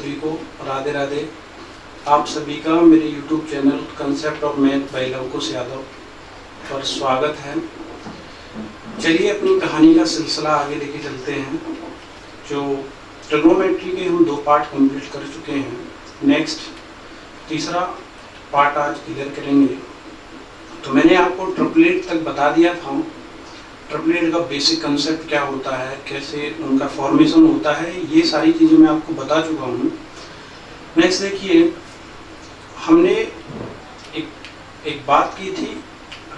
सभी को राधे राधे। आप सभी का मेरे YouTube channel concept of math bye Lavkush Yadav पर स्वागत है। चलिए अपनी कहानी का सिलसिला आगे लेके चलते हैं। जो ट्रिग्नोमेट्री के हम 2 पार्ट कंप्लीट कर चुके हैं, नेक्स्ट तीसरा पार्ट आज क्लियर करेंगे। तो मैंने आपको ट्रिपलेट तक बता दिया था, ट्रिपलेट का बेसिक कंसेप्ट क्या होता है, कैसे उनका फॉर्मेशन होता है, ये सारी चीज़ें मैं आपको बता चुका हूँ। नेक्स्ट देखिए, हमने एक बात की थी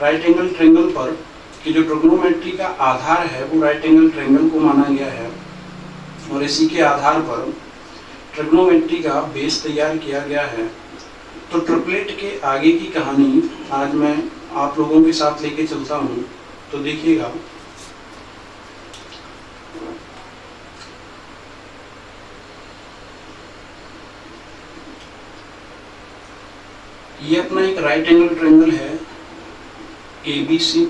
राइट एंगल ट्रायंगल पर कि जो ट्रिग्नोमेट्री का आधार है वो राइट एंगल ट्रायंगल को माना गया है और इसी के आधार पर ट्रिग्नोमेट्री का बेस तैयार किया गया है। तो ट्रिपलेट के आगे की कहानी आज मैं आप लोगों के साथ लेके चलता हूँ। तो देखिएगा, ये अपना एक राइट एंगल ट्रायंगल है ABC।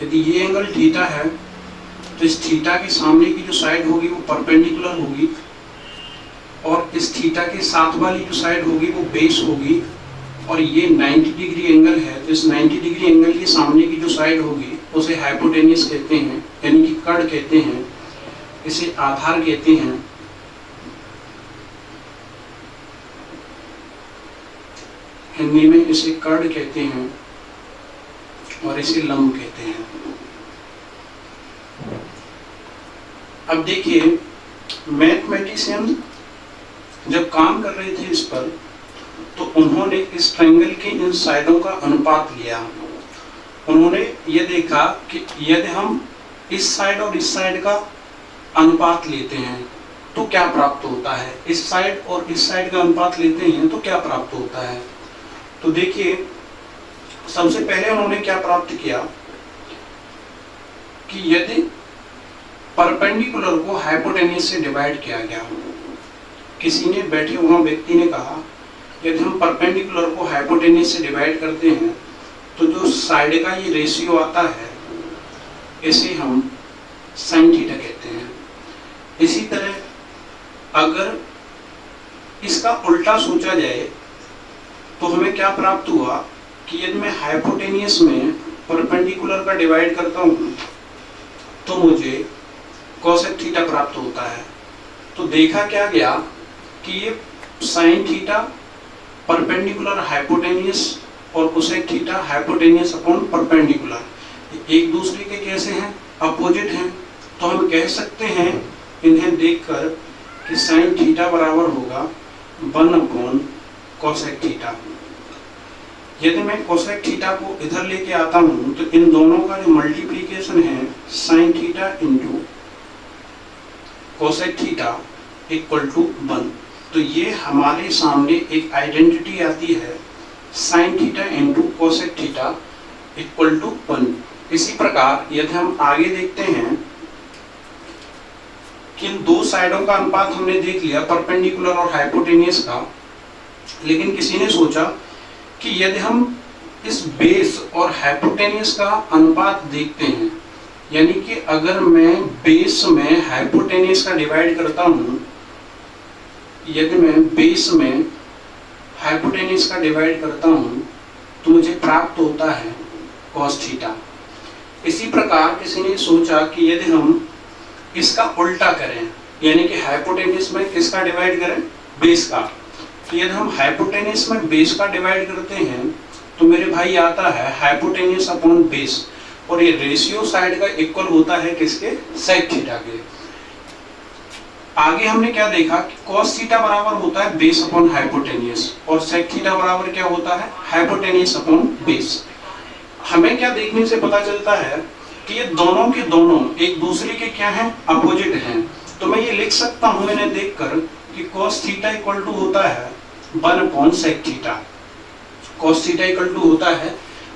यदि ये एंगल थीटा है तो इस थीटा के सामने की जो साइड होगी वो परपेंडिकुलर होगी और इस थीटा के साथ वाली जो साइड होगी वो बेस होगी। और ये 90 डिग्री एंगल है तो इस 90 डिग्री एंगल के सामने की जो साइड होगी उसे हाइपोटेन्यूस कहते हैं, यानी कि कड़ कहते हैं, इसे आधार कहते हैं। हिंदी में इसे कड़ कहते हैं और इसे लंब कहते हैं। अब देखिए, मैथमेटिशियन जब काम कर रहे थे इस पर तो उन्होंने इस ट्रायंगल के इन साइडों का अनुपात लिया। उन्होंने ये देखा कि यदि हम इस साइड और इस साइड का अनुपात लेते हैं तो क्या प्राप्त होता है, इस साइड और इस साइड का अनुपात लेते हैं तो क्या प्राप्त होता है। तो देखिए, सबसे पहले उन्होंने क्या प्राप्त किया कि यदि परपेंडिकुलर को हाइपोटेन्यूस से डिवाइड किया गया, किसी ने बैठे वहां व्यक्ति ने कहा यदि हम परपेंडिकुलर को हाइपोटेन्यूस से डिवाइड करते हैं तो जो साइड का ये रेशियो आता है इसे हम साइन थीटा कहते हैं। इसी तरह अगर इसका उल्टा सोचा जाए तो हमें क्या प्राप्त हुआ कि यदि मैं हाइपोटेन्यूस में परपेंडिकुलर का डिवाइड करता हूँ तो मुझे कोसेक थीटा प्राप्त होता है। तो देखा क्या गया कि ये साइन थीटा परपेंडिकुलर हाइपोटेन्यूस और cosec theta hypotenuse upon perpendicular एक दूसरे के कैसे हैं, अपोजिट हैं। तो हम कह सकते हैं इन्हें देखकर कि साइन थीटा बराबर होगा 1 अपॉन कोसेक थीटा। यदि मैं कोसेक थीटा को इधर लेके आता हूं तो इन दोनों का जो मल्टीप्लीकेशन है sine theta into cosec theta equal to 1। तो ये हमारे सामने एक आइडेंटिटी आती है sine theta into cosec theta equal to 1। इसी प्रकार यदि हम आगे देखते हैं कि इन 2 साइडों का अनुपात हमने देख लिया, परपेंडिकुलर और हाइपोटेन्यूस का, लेकिन किसी ने सोचा कि यदि हम इस बेस और हाइपोटेन्यूस का अनुपात देखते हैं, यानी कि अगर मैं बेस में हाइपोटेन्यूस का डिवाइड करता हूं, यदि मैं बेस में हाइपोटेन्यूस का डिवाइड करता हूं तो मुझे प्राप्त होता है cos थीटा। इसी प्रकार किसी ने सोचा कि यदि हम इसका उल्टा करें, यानी कि हाइपोटेन्यूस में किसका डिवाइड करें, बेस का, तो यदि हम हाइपोटेन्यूस में बेस का डिवाइड करते हैं तो मेरे भाई आता है हाइपोटेन्यूस अपॉन बेस और ये रेशियो साइड का इक्वल होता है किसके, सेक थीटा के। आगे हमने क्या देखा कि cos थीटा बराबर होता है बेस अपॉन हाइपोटेन्यूस और सेक थीटा बराबर क्या होता है, हाइपोटेन्यूस अपॉन बेस। हमें क्या देखने से पता चलता है कि ये दोनों के दोनों एक दूसरे के क्या हैं, अपोजिट हैं। तो मैं ये लिख सकता हूं इन्हें देखकर कि cos थीटा इक्वल टू होता है 1 upon sec theta. cos theta equal to होता है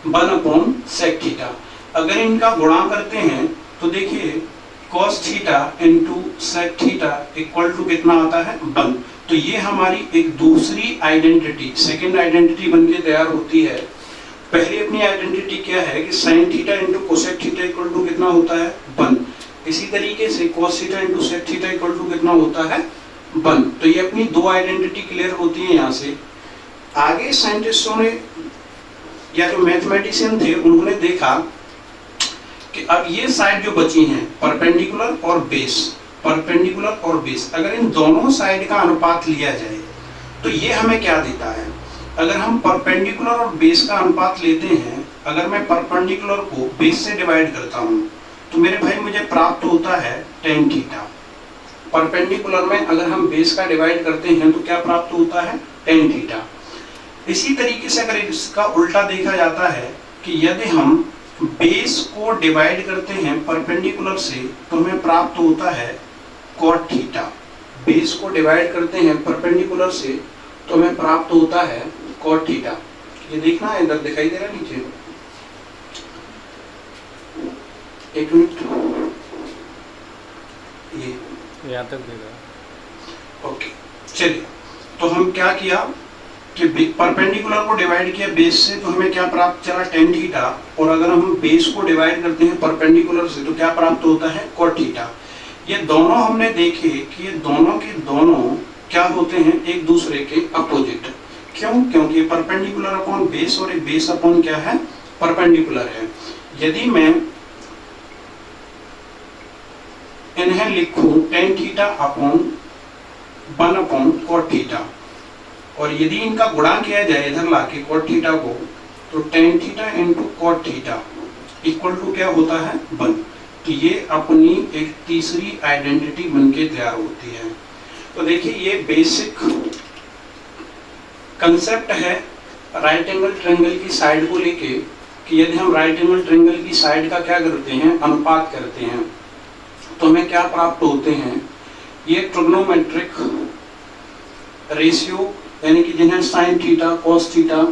1 अपॉन सेक थीटा। अगर इनका गुणा करते हैं तो देखिए cos theta into sec theta equal to कितना आता है, 1। तो ये हमारी एक दूसरी आइडेंटिटी, सेकेंड आइडेंटिटी बन के तैयार होती है। पहली अपनी आइडेंटिटी क्या है कि sine theta into cosec theta equal to कितना होता है, 1। इसी तरीके से cos theta into sec theta equal to कितना होता है, 1। तो ये अपनी दो आइडेंटिटी क्लियर होती है यहाँ से। आगे साइंटिस्टों ने या जो मैथमेटिशियन थे उन्होंने देखा कि अब ये साइड जो बची हैं परपेंडिकुलर और बेस, परपेंडिकुलर और बेस, अगर इन दोनों साइड का अनुपात लिया जाए तो ये हमें क्या देता है। अगर हम परपेंडिकुलर और बेस का अनुपात लेते हैं, अगर मैं परपेंडिकुलर को बेस से डिवाइड करता हूँ तो मेरे भाई मुझे प्राप्त होता है tan थीटा। परपेंडिकुलर में अगर हम बेस का डिवाइड करते हैं तो क्या प्राप्त होता है tan थीटा। इसी तरीके से अगर इसका उल्टा देखा जाता है कि यदि हम बेस को डिवाइड करते हैं परपेंडिकुलर से तो हमें प्राप्त होता है cot थीटा। बेस को डिवाइड करते हैं परपेंडिकुलर से तो हमें प्राप्त होता है cot थीटा। ये देखना है, इधर दिखाई दे रहा है नीचे, एक मिनट, ये यहाँ तक दे रहा। ओके चलिए, तो हम क्या किया कि परपेंडिकुलर को डिवाइड किया बेस से तो हमें क्या प्राप्त चला tan थीटा, और अगर हम बेस को डिवाइड करते हैं परपेंडिकुलर से तो क्या प्राप्त होता है cot थीटा। ये दोनों हमने देखे कि ये दोनों के दोनों क्या होते हैं एक दूसरे के अपोजिट। क्यों? क्योंकि परपेंडिकुलर अपॉन बेस और एक बेस अपॉन क्या है परपेंडिकुलर है। यदि मैं इन्हें लिखूं tan theta upon 1 upon cot theta, और यदि इनका गुणा किया जाए इधर लाके cot थीटा को, तो tan theta into cot theta equal to क्या होता है 1। तो ये अपनी एक तीसरी आइडेंटिटी बनके तैयार होती है। तो देखिए ये बेसिक कंसेप्ट है राइट एंगल ट्रायंगल की साइड को लेके कि यदि हम राइट एंगल ट्रायंगल की साइड का क्या करते हैं अनुपात करते हैं तो हमें क्या प्राप्त होते हैं। ये ट्रिग्नोमेट्रिक रेशियो यानी कि जिन्हें sine theta, cos theta,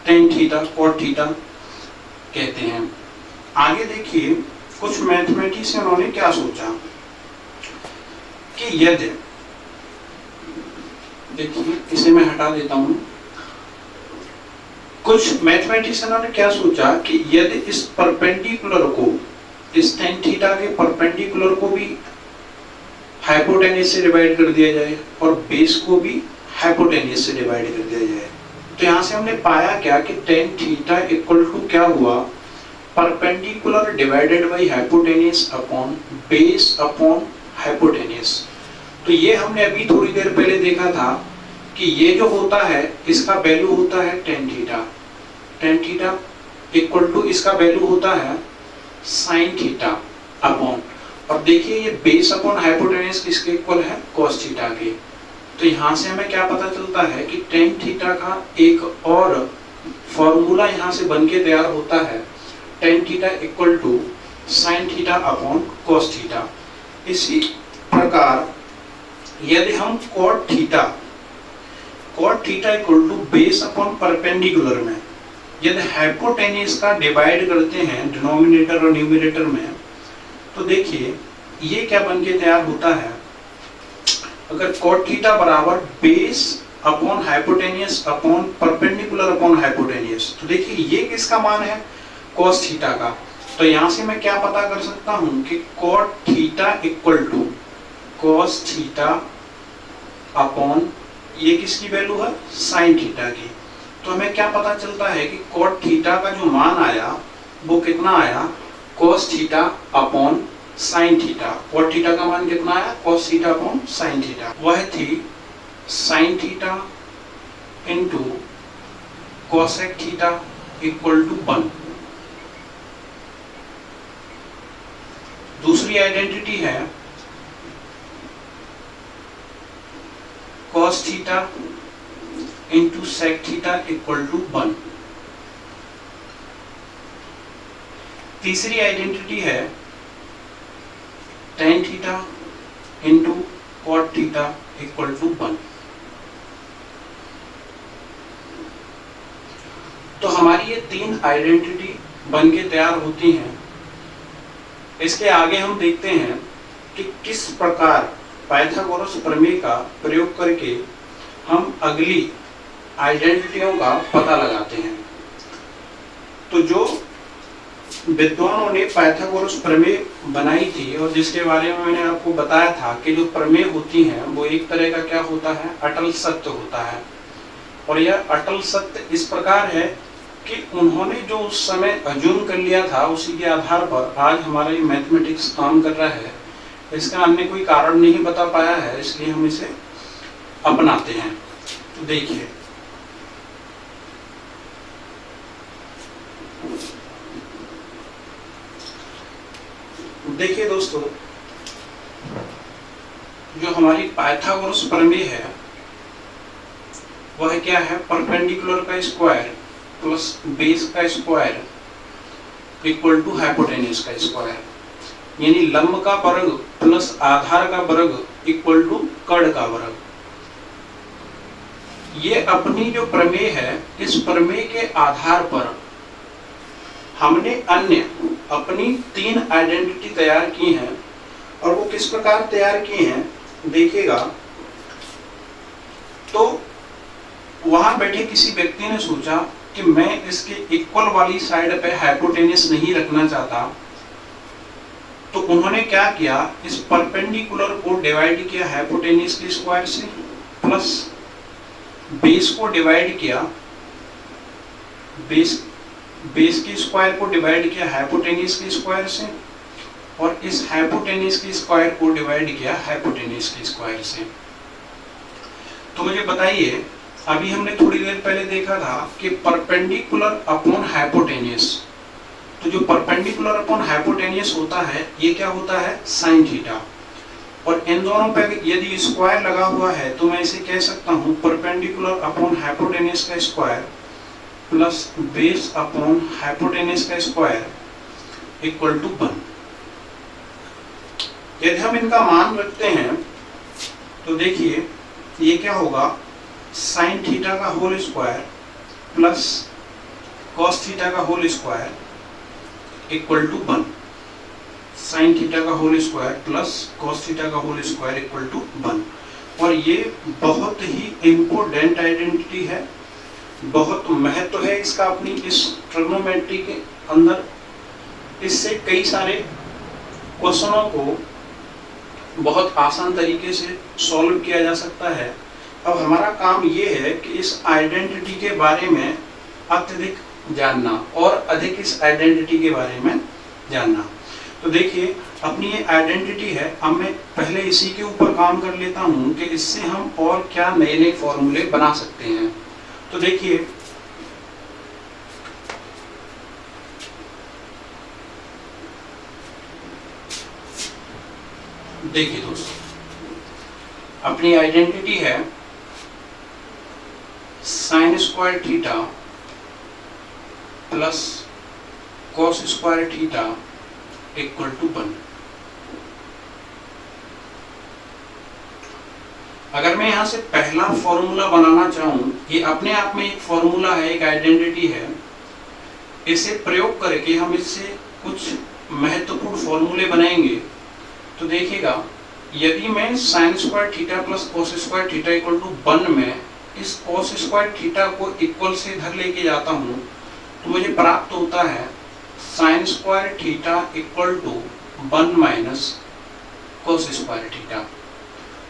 tan theta, cot theta कहते हैं। आगे देखिए कुछ मैथमेटिशियनों ने क्या सोचा कि यदि, देखिए इसे मैं हटा देता हूं, कुछ मैथमेटिशियनों ने क्या सोचा कि यदि इस परपेंडिकुलर को, इस टेन थीटा के परपेंडिकुलर को भी हाइपोटेन्यूज से डिवाइड कर दिया जाए और बेस को भी हाइपोटेन्यूज से डिवाइड कर दिया जाए, तो यहां से हमने पाया क्या कि टेन थीटा इक्वल टू क्या हुआ perpendicular divided by hypotenuse upon base upon hypotenuse. तो ये हमने अभी थोड़ी देर पहले देखा था कि ये जो होता है इसका वैल्यू होता है tan theta, tan theta equal to इसका वैल्यू होता है साइन थीटा अपॉन, और देखिए ये बेस अपॉन हाइपोटेन्यूज किसके इक्वल है कॉस थीटा के। तो यहाँ से हमें क्या पता चलता है कि टेन थीटा का एक और फॉर्मूला यहाँ से बनके तैयार होता है tan theta equal to sine theta upon cos theta. इसी प्रकार यदि हम cot theta equal to base upon perpendicular में यदि हाइपोटेन्यूज का डिवाइड करते हैं डिनोमिनेटर और न्यूमरेटर में, तो देखिए ये क्या बनके तैयार होता है। अगर cot थीटा बराबर base upon hypotenuse upon perpendicular upon hypotenuse, तो देखिए ये किसका मान है cos थीटा का। तो यहां से मैं क्या पता कर सकता हूं कि cot theta equal to cos theta upon ये किसकी वैल्यू है sin थीटा की। तो हमें क्या पता चलता है कि cot थीटा का जो मान आया वो कितना आया cos theta upon sine theta. cot theta का मान कितना आया cos theta upon sine theta, वह थी sine theta into cosec theta equal to 1। दूसरी आइडेंटिटी है cos theta into sec theta equal to 1। तीसरी आइडेंटिटी है tan theta into cot theta equal to 1। तो हमारी ये तीन आइडेंटिटी बनके तैयार होती हैं। इसके आगे हम देखते हैं कि किस प्रकार पाइथागोरस प्रमेय का प्रयोग करके हम अगली आइडेंटिटियों का पता लगाते हैं। तो जो विद्वानों ने पाइथागोरस प्रमेय बनाई थी और जिसके बारे में मैंने आपको बताया था कि जो प्रमेय होती हैं वो एक तरह का क्या होता है, अटल सत्य होता है। और यह अटल सत्य इस प्रकार है कि उन्होंने जो उस समय अज्यूम कर लिया था उसी के आधार पर आज हमारा ये मैथमेटिक्स काम कर रहा है। इसका अन्य कोई कारण नहीं बता पाया है, इसलिए हम इसे अपनाते हैं। तो देखिए दोस्तों, जो हमारी पाइथागोरस प्रमेय है वह क्या है, परपेंडिकुलर का स्क्वायर प्लस बेस का स्क्वायर इक्वल टू हाइपोटेन्यूज का स्क्वायर, यानी लंब का वर्ग प्लस आधार का वर्ग इक्वल टू कर्ण का वर्ग। ये अपनी जो प्रमेय है, इस प्रमेय के आधार पर हमने अन्य अपनी 3 आइडेंटिटी तैयार की हैं। और वो किस प्रकार तैयार की हैं देखिएगा। तो वहां बैठे किसी व्यक्ति ने सोचा कि मैं इसके इक्वल वाली साइड पे हाइपोटेन्यूज नहीं रखना चाहता, तो उन्होंने क्या किया, इस परपेंडिकुलर को डिवाइड किया हाइपोटेन्यूज के स्क्वायर से, प्लस बेस को डिवाइड किया, बेस के स्क्वायर को डिवाइड किया हाइपोटेन्यूज के स्क्वायर से, और इस हाइपोटेन्यूज के स्क्वायर को डिवाइड किया हाइपोटेन्यूज के स्क्वायर से। तो मुझे बताइए, अभी हमने थोड़ी देर पहले देखा था कि परपेंडिकुलर अपॉन हाइपोटेन्यूज, तो जो परपेंडिकुलर अपॉन हाइपोटेन्यूज होता है ये क्या होता है, साइन थीटा। और इन दोनों पे यदि स्क्वायर लगा हुआ है तो मैं इसे कह सकता हूं परपेंडिकुलर अपॉन हाइपोटेन्यूज का square plus base upon hypotenuse का स्क्वायर इक्वल टू 1। यदि हम इनका मान रखते हैं तो देखिए ये क्या होगा, साइन थीटा का whole square plus cos theta का whole square equal to 1। Sine theta का whole square plus cos theta का होल स्क्वायर इक्वल टू 1। और ये बहुत ही इम्पोर्टेंट आइडेंटिटी है, बहुत महत्व है इसका अपनी इस ट्रिग्नोमेट्री के अंदर। इससे कई सारे क्वेश्चनों को बहुत आसान तरीके से सॉल्व किया जा सकता है। अब हमारा काम ये है कि इस आइडेंटिटी के बारे में अत्यधिक जानना और अधिक इस आइडेंटिटी के बारे में जानना। तो देखिए अपनी ये आइडेंटिटी है, अब मैं पहले इसी के ऊपर काम कर लेता हूँ कि इससे हम और क्या नए नए फॉर्मूले बना सकते हैं। तो देखिए दोस्तों, अपनी आइडेंटिटी है sine square theta plus cos square theta equal to 1। अगर मैं यहां से पहला फॉर्मूला बनाना चाहूं, ये अपने आप में एक फॉर्मूला है, एक आइडेंटिटी है, इसे प्रयोग करके हम इससे कुछ महत्वपूर्ण फॉर्मूले बनाएंगे। तो देखिएगा, यदि मैं sine square theta plus cos square theta equal to 1 में इस कॉस स्क्वायर थीटा को इक्वल से इधर लेके जाता हूं तो मुझे प्राप्त होता है sine square theta equal to 1 minus cos square theta.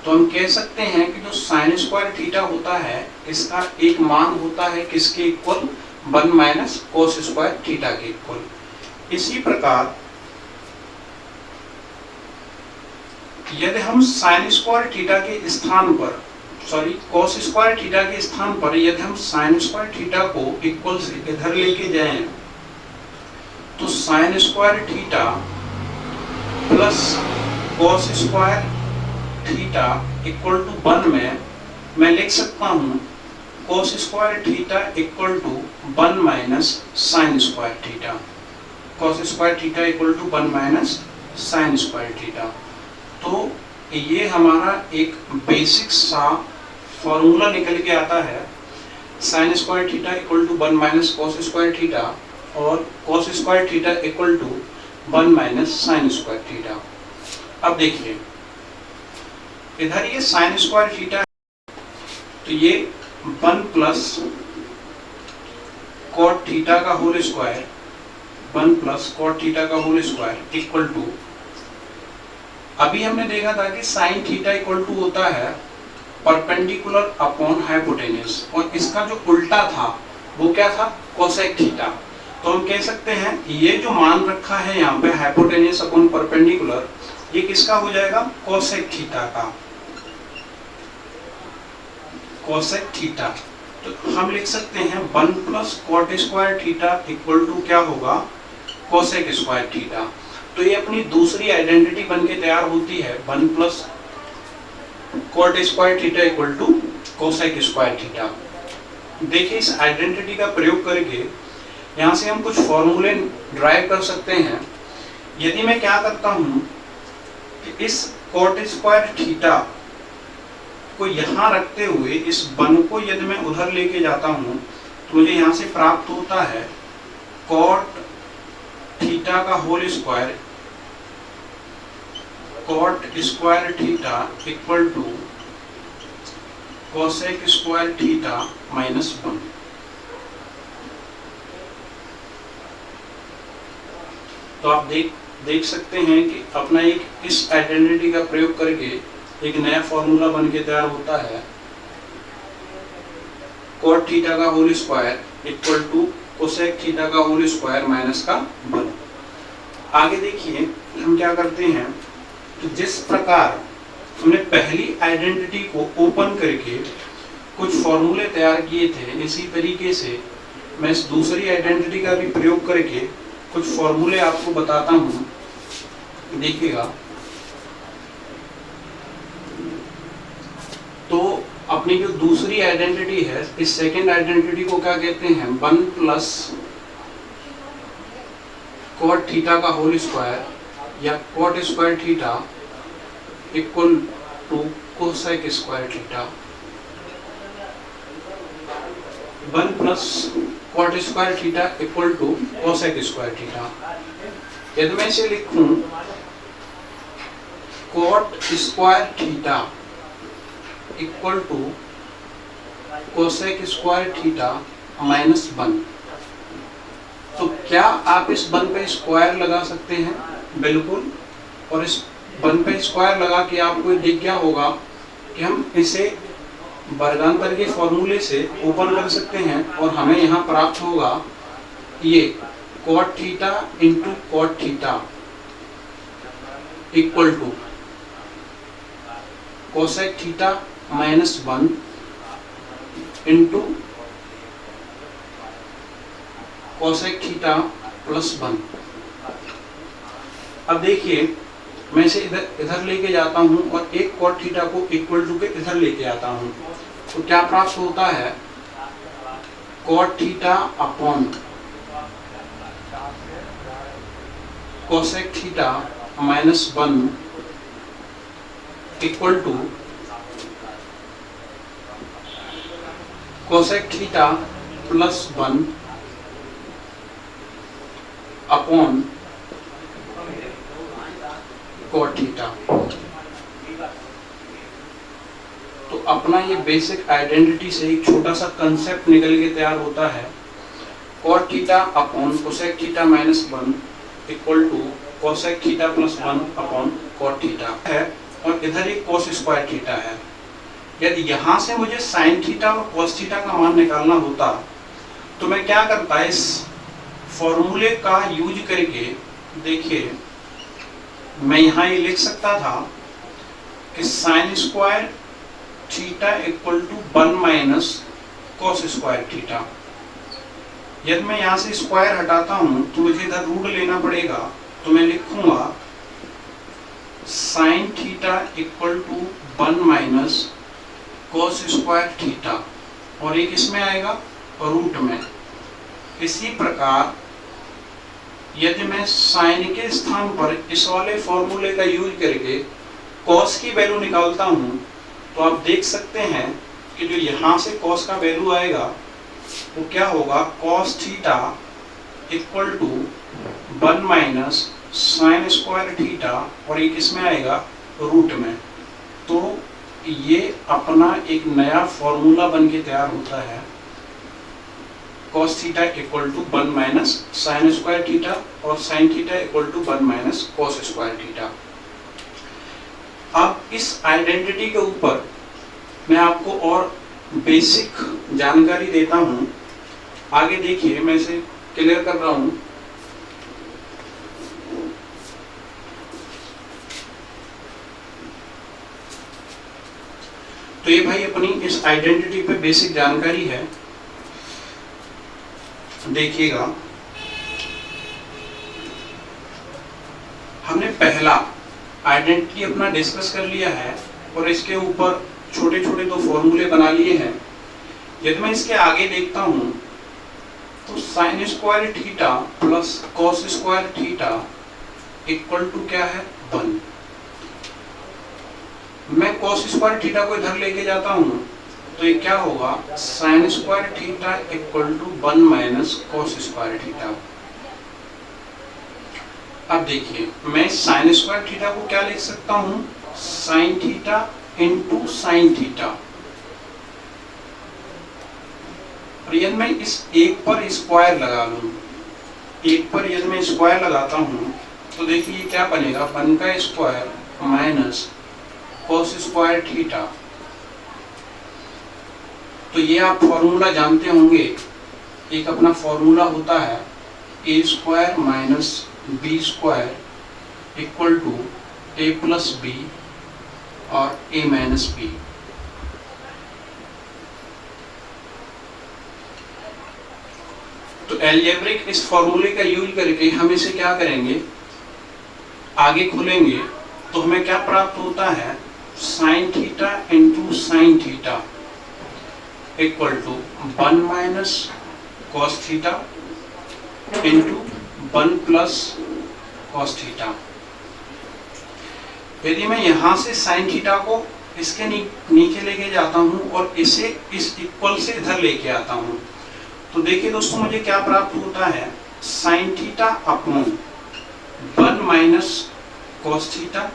तो हम कह सकते हैं कि जो साइन स्क्वायर थीटा होता है इसका एक मान होता है किसके equal, 1 minus cos square theta के इक्वल। इसी प्रकार यदि हम साइन स्क्वायर थीटा के स्थान पर, कॉस स्क्वायर थीटा के स्थान पर यदि हम साइन स्क्वायर थीटा को इक्वल से इधर लेके जाएं तो sine square theta plus cos square theta equal to 1 में मैं लिख सकता हूं cos square theta equal to 1 minus sine square theta. Cos square theta equal to 1 minus sine square theta. तो ये हमारा एक बेसिक सा फॉर्मूला निकल के आता है, sine square theta equal to 1 minus cos square theta और cos square theta equal to 1 minus sine square theta. अब देखिए इधर ये साइन स्क्वायर थीटा है तो ये 1 प्लस कॉट थीटा का whole square 1 plus cot theta का होल स्क्वायर इक्वल टू, अभी हमने देखा था कि साइन थीटा इक्वल टू होता है परपेंडिकुलर अपॉन हाइपोटेन्यूज, और इसका जो उल्टा था वो क्या था, कोसेक थीटा। तो हम कह सकते हैं ये जो मान रखा है यहाँ पे हाइपोटेन्यूज अपॉन परपेंडिकुलर, ये किसका हो जाएगा, कोसेक थीटा का, कोसेक थीटा। तो हम लिख सकते हैं 1 plus cot square theta equal to क्या होगा, कोसेक स्क्वायर थीटा। तो ये अपनी दूसरी आइडेंटिटी बन के तैयार होती है, 1 plus cot square theta equal to cosec square theta. देखिए इस आइडेंटिटी का प्रयोग करके यहाँ से हम कुछ फॉर्मूले ड्राइव कर सकते हैं। यदि मैं क्या करता हूँ कि इस कॉट स्क्वायर थीटा को यहाँ रखते हुए इस 1 को यदि मैं उधर लेके जाता हूँ तो मुझे यहाँ से प्राप्त होता है कॉट थीटा का whole square, cot square theta equal to cosec square theta minus 1। तो आप देख सकते हैं कि अपना एक इस आइडेंटिटी का प्रयोग करके एक नया फॉर्मूला बन के तैयार होता है, कॉट थीटा का whole square equal to cosec theta का होल स्क्वायर माइनस का 1। आगे देखिए हम क्या करते हैं कि जिस प्रकार हमने पहली आइडेंटिटी को ओपन करके कुछ फॉर्मूले तैयार किए थे, इसी तरीके से मैं इस दूसरी आइडेंटिटी का भी प्रयोग करके कुछ फॉर्मूले आपको बताता हूँ, देखिएगा। तो अपनी जो दूसरी आइडेंटिटी है, इस सेकेंड आइडेंटिटी को क्या कहते हैं, 1 प्लस कॉट थीटा का होल स्क्वायर या cot square theta equal to cosec square theta. 1 plus cot square theta equal to cosec square theta. यदि मैं इसे लिखूं cot square theta equal to cosec square theta minus 1, तो क्या आप इस 1 पे स्क्वायर लगा सकते हैं, बिल्कुल। और इस 1 पे स्क्वायर लगा के आपको दिख क्या होगा कि हम इसे वर्गांतर के फॉर्मूले से ओपन कर सकते हैं और हमें यहाँ प्राप्त होगा ये cot theta into cot theta equal to cosec theta minus 1 into cosec theta plus 1। अब देखिए मैं इसे इधर लेके जाता हूं और एक कॉट थीटा को इक्वल टू के इधर लेके आता हूं, तो क्या प्राप्त होता है, cot theta upon cosec theta minus 1 equal to cosec theta plus 1 upon cot theta. तो अपना ये बेसिक आइडेंटिटी से एक छोटा सा कंसेप्ट निकल के तैयार होता है, cot theta upon cosec theta minus 1 equal to cosec theta plus 1 upon cot theta है, और इधर एक कोस स्क्वायर थीटा है। यदि यहाँ से मुझे साइन थीटा और कोस थीटा का मान निकालना होता तो मैं क्या करता, इस फॉर्मूले का यूज करके देखिए मैं यहाँ ये लिख सकता था कि sine square theta equal to 1 minus cos square theta. यदि मैं यहाँ से स्क्वायर हटाता हूँ तो मुझे इधर रूट लेना पड़ेगा, तो मैं लिखूंगा sine theta equal to 1 minus cos square theta, और एक इसमें आएगा रूट में। इसी प्रकार यदि मैं साइन के स्थान पर इस वाले फॉर्मूले का यूज करके कॉस की वैल्यू निकालता हूँ, तो आप देख सकते हैं कि जो यहाँ से कॉस का वैल्यू आएगा वो क्या होगा, cos theta equal to 1 minus sine square theta, और एक इसमें आएगा रूट में। तो ये अपना एक नया फॉर्मूला बन के तैयार होता है, cos theta equal to 1 minus sine square theta और sine theta equal to 1 minus cos square theta. अब इस आइडेंटिटी के ऊपर मैं आपको और बेसिक जानकारी देता हूं। आगे देखिए, मैं इसे क्लियर कर रहा हूं। तो ये भाई अपनी इस आइडेंटिटी पे बेसिक जानकारी है। देखिएगा, हमने पहला आइडेंटिटी अपना डिस्कस कर लिया है और इसके ऊपर छोटे छोटे दो फॉर्मूले बना लिए हैं। यदि मैं इसके आगे देखता हूं तो sine square theta plus cos square theta equal to क्या है, 1। मैं cos स्क्वायर थीटा को इधर लेके जाता हूं तो ये क्या होगा, sine square theta equal to 1 minus cos square theta. अब देखिए, मैं साइन स्क्वायर थीटा को क्या लिख सकता हूं, sign theta into sine theta. और यदि मैं इस एक पर स्क्वायर लगा लूं, एक पर यदि मैं स्क्वायर लगाता हूं तो देखिए ये क्या बनेगा, 1 का square minus cos square theta. तो ये आप फॉर्मूला जानते होंगे, एक अपना फॉर्मूला होता है a square minus B square equal to a plus B और a माइनस बी। तो एलजेब्रिक इस फॉर्मूले का यूज करके हम इसे क्या करेंगे, आगे खोलेंगे तो हमें क्या प्राप्त होता है, sine theta into sine theta equal to 1 minus cos theta into 1 plus cos theta. यदि मैं यहां से साइन थीटा को इसके नीचे लेके जाता हूं और इसे इस इक्वल से इधर लेके आता हूं तो देखिए दोस्तों, मुझे क्या प्राप्त होता है, sine theta upon 1 minus cos theta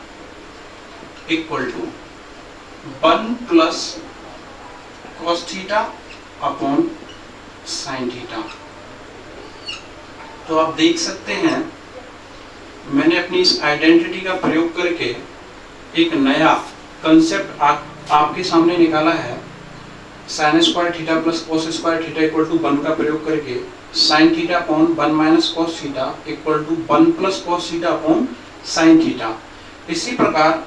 equal to 1 plus cos theta upon sine theta. तो आप देख सकते हैं, मैंने अपनी इस आइडेंटिटी का प्रयोग करके एक नया कंसेप्ट आपके सामने निकाला है। Sine square theta plus cos square theta equal to 1 का प्रयोग करके sine theta upon 1 minus cos theta equal to 1 plus cos theta upon sine theta. इसी प्रकार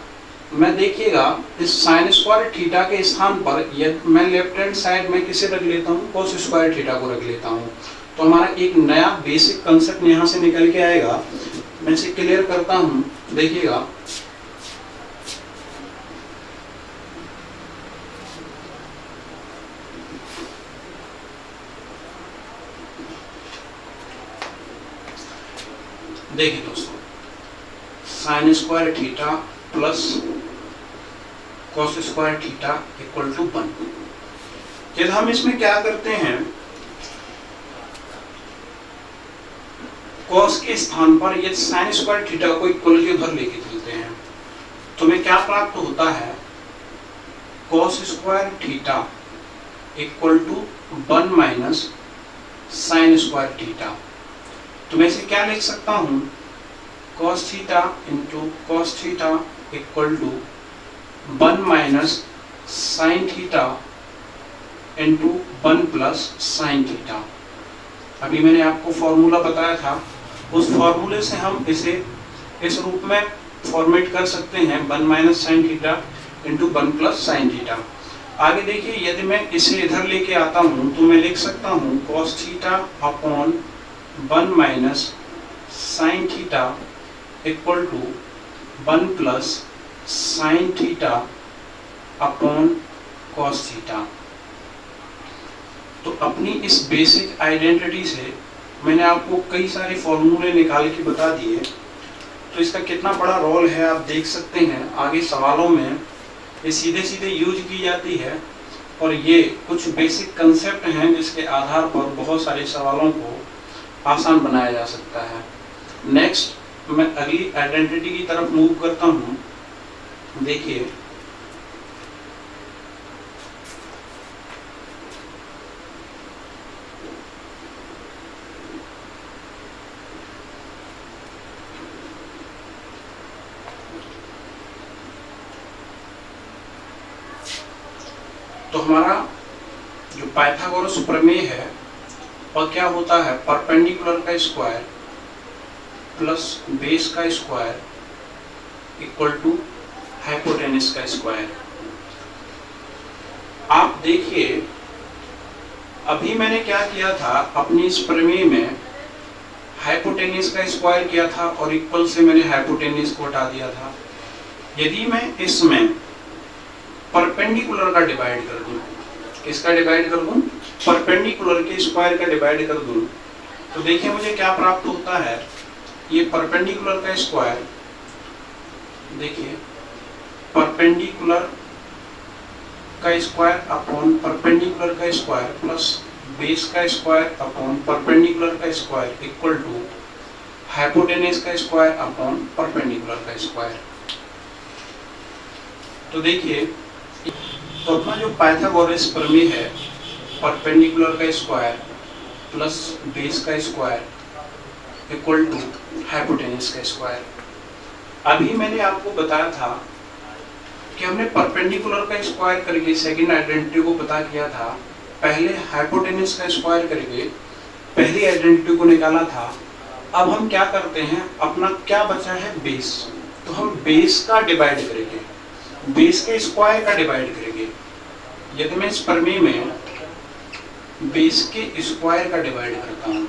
मैं देखिएगा, इस साइन स्क्वायर थीटा के स्थान पर मैं लेफ्ट हैंड साइड में किसे रख लेता हूँ, कॉस स्क्वायर थीटा को रख लेता हूँ। तो हमारा एक नया बेसिक कंसेप्ट यहाँ से निकल के आएगा। मैं इसे क्लियर करता हूँ, देखिएगा। देखिए दोस्तों, sine square theta plus cos square theta equal to 1। यदि हम इसमें क्या करते हैं, कॉस के स्थान पर यदि साइन स्क्वायर थीटा को इक्वल के उधर लेके चलते हैं तो हमें क्या प्राप्त होता है, cos square theta equal to 1 minus sine square theta. तो मैं इसे क्या लिख सकता हूं, cos theta into cos theta equal to 1 minus sine theta into 1 plus sine theta. अभी मैंने आपको फॉर्मूला बताया था, उस फॉर्मूले से हम इसे इस रूप में फॉर्मेट कर सकते हैं, 1 minus sine theta into 1 plus sine theta. आगे देखिए, यदि मैं इसे इधर लेके आता हूं तो मैं लिख सकता हूं cos theta upon 1 minus sine theta equal to 1 plus sine theta upon cos theta. तो अपनी इस बेसिक आइडेंटिटी से मैंने आपको कई सारे फॉर्मूले निकाल के बता दिए। तो इसका कितना बड़ा रोल है आप देख सकते हैं। आगे सवालों में ये सीधे सीधे यूज की जाती है और ये कुछ बेसिक कंसेप्ट हैं जिसके आधार पर बहुत सारे सवालों को आसान बनाया जा सकता है। नेक्स्ट मैं अगली आइडेंटिटी की तरफ मूव करता हूँ। देखिए, तो हमारा जो पाइथागोरस प्रमेय है वह क्या होता है, परपेंडिकुलर का स्क्वायर प्लस बेस का स्क्वायर इक्वल टू हाइपोटेनस का स्क्वायर। आप देखिए अभी मैंने क्या किया था, अपनी इस प्रमेय में हाइपोटेनस का स्क्वायर किया था और इक्वल से मैंने हाइपोटेनस को हटा दिया था। यदि मैं इसमें परपेंडिकुलर का डिवाइड कर दूं, किसका डिवाइड कर दूं, परपेंडिकुलर के स्क्वायर का डिवाइड कर दूं, तो देखिए मुझे क्या प्राप्त होता है। ये परपेंडिकुलर का स्क्वायर, देखिए परपेंडिकुलर का स्क्वायर अपॉन परपेंडिकुलर का स्क्वायर प्लस बेस का स्क्वायर अपॉन परपेंडिकुलर का स्क्वायर इक्वल टू हाइपोटेनस का स्क्वायर अपॉन परपेंडिकुलर का स्क्वायर। तो देखिए तो अपना जो पाइथागोरस प्रमेय है, परपेंडिकुलर का स्क्वायर प्लस बेस का स्क्वायर इक्वल टू हाइपोटेनस का स्क्वायर। अभी मैंने आपको बताया था कि हमने परपेंडिकुलर का स्क्वायर करके सेकंड आइडेंटिटी को पता किया था, पहले हाइपोटेनस का स्क्वायर करके पहली आइडेंटिटी को निकाला था। अब हम क्या करते हैं, अपना क्या बचा है बेस, तो हम बेस का डिवाइड करेंगे, बेस के स्क्वायर का डिवाइड करेंगे। यदि मैं इस प्रमेय में बेस के स्क्वायर का डिवाइड करता हूं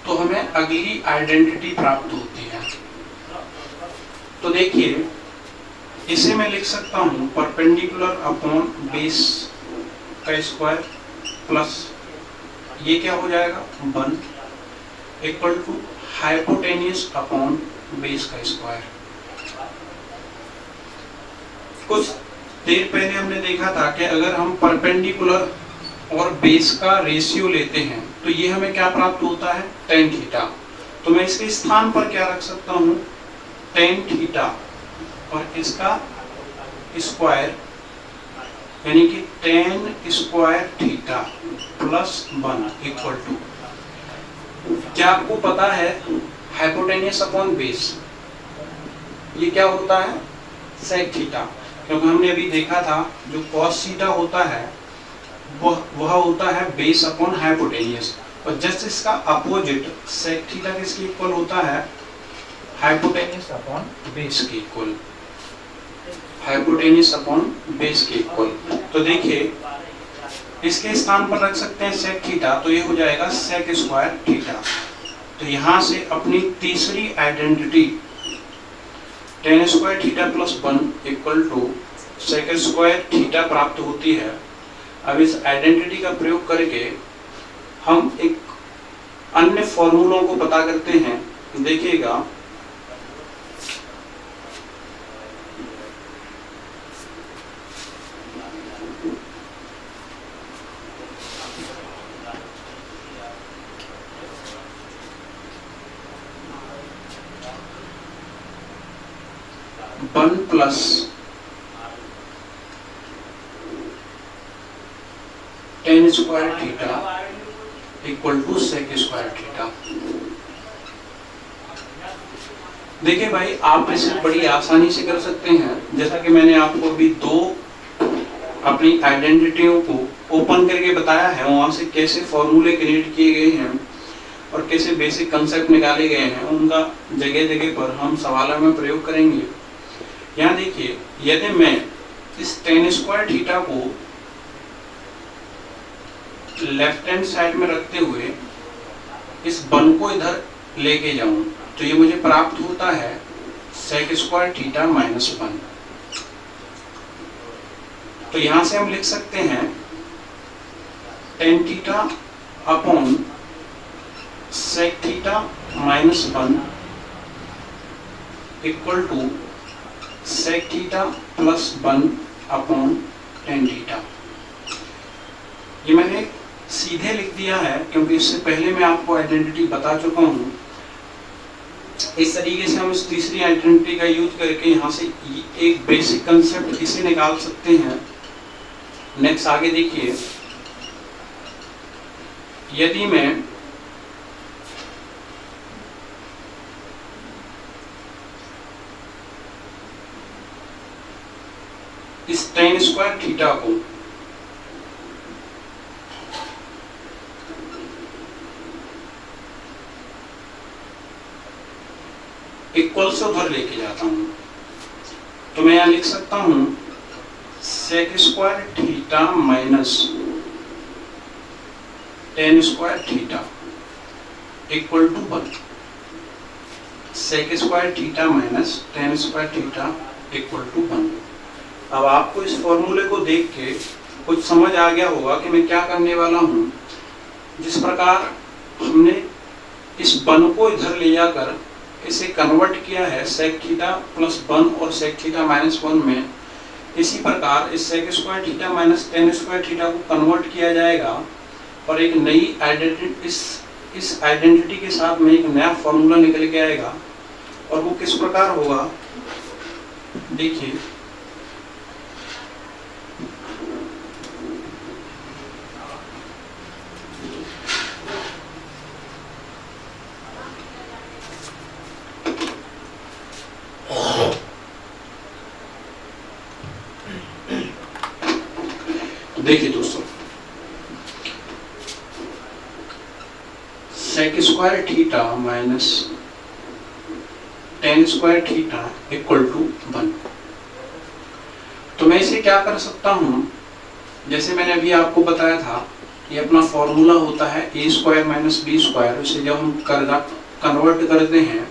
तो हमें अगली आइडेंटिटी प्राप्त होती है। तो देखिए इसे मैं लिख सकता हूं परपेंडिकुलर अपॉन बेस का स्क्वायर प्लस ये क्या हो जाएगा 1 equal to hypotenuse upon base का स्क्वायर। कुछ देर पहले हमने देखा था कि अगर हम परपेंडिकुलर और बेस का रेशियो लेते हैं तो ये हमें क्या प्राप्त होता है, tan थीटा। तो मैं इसके स्थान पर क्या रख सकता हूँ, tan थीटा और इसका स्क्वायर यानी कि tan square theta plus 1 equal to, क्या आपको पता है हाइपोटेनियस अपॉन बेस ये क्या होता है, sec थीटा। क्योंकि हमने अभी देखा था जो cos थीटा होता है वह होता है बेस अपॉन हाइपोटेनियस, और जस्ट इसका अपोजिट sec थीटा किसके इक्वल होता है, हाइपोटेनियस अपॉन बेस के इक्वल, हाइपोटेनियस अपॉन बेस के इक्वल। तो देखिए इसके स्थान पर रख सकते हैं sec थीटा, तो ये हो जाएगा sec स्क्वायर थीटा। तो यहाँ से अपनी तीसरी identity tan square theta plus 1 equal to sec square theta प्राप्त होती है। अब इस आइडेंटिटी का प्रयोग करके हम एक अन्य फॉर्मूलों को पता करते हैं। देखिएगा one plus tan square theta equal to sec square theta. देखिए भाई आप इसे बड़ी आसानी से कर सकते हैं, जैसा कि मैंने आपको अभी दो अपनी आइडेंटिटियों को ओपन करके बताया है, वहां से कैसे फॉर्मूले क्रिएट किए गए हैं और कैसे बेसिक कंसेप्ट निकाले गए हैं, उनका जगह जगह पर हम सवालों में प्रयोग करेंगे। यहाँ देखिए यदि मैं इस tan स्क्वायर थीटा को लेफ्ट हैंड साइड में रखते हुए इस 1 को इधर लेके जाऊं तो ये मुझे प्राप्त होता है sec स्क्वायर थीटा माइनस 1। तो यहां से हम लिख सकते हैं tan theta upon sec theta minus 1 equal to sec theta plus 1 upon tan theta. ये मैंने सीधे लिख दिया है क्योंकि इससे पहले मैं आपको आइडेंटिटी बता चुका हूं। इस तरीके से हम इस तीसरी आइडेंटिटी का यूज करके यहाँ से एक बेसिक कंसेप्ट इसे निकाल सकते हैं। नेक्स्ट आगे देखिए, यदि मैं इस tan स्क्वायर थीटा को इक्वल से उधर लेके जाता हूं, तो मैं यहां लिख सकता हूं sec square theta minus tan square theta equal to 1। sec square theta minus tan square theta equal to 1। अब आपको इस फॉर्मूले को देख के कुछ समझ आ गया होगा कि मैं क्या करने वाला हूं। जिस प्रकार हमने इस 1 को इधर ले जाकर इसे कन्वर्ट किया है sec थीटा प्लस 1 और sec थीटा माइनस 1 में, इसी प्रकार इस sec square theta minus tan square theta को कन्वर्ट किया जाएगा और एक नई आइडेंटिटी, इस आइडेंटिटी के साथ में एक नया फॉर्मूला निकल के आएगा। और वो किस प्रकार होगा, देखिए देखिए दोस्तों, sec square theta minus tan square theta equal to 1। तो मैं इसे क्या कर सकता हूं, जैसे मैंने अभी आपको बताया था, ये अपना फॉर्मूला होता है a square minus B square. इसे जब हम कन्वर्ट करते हैं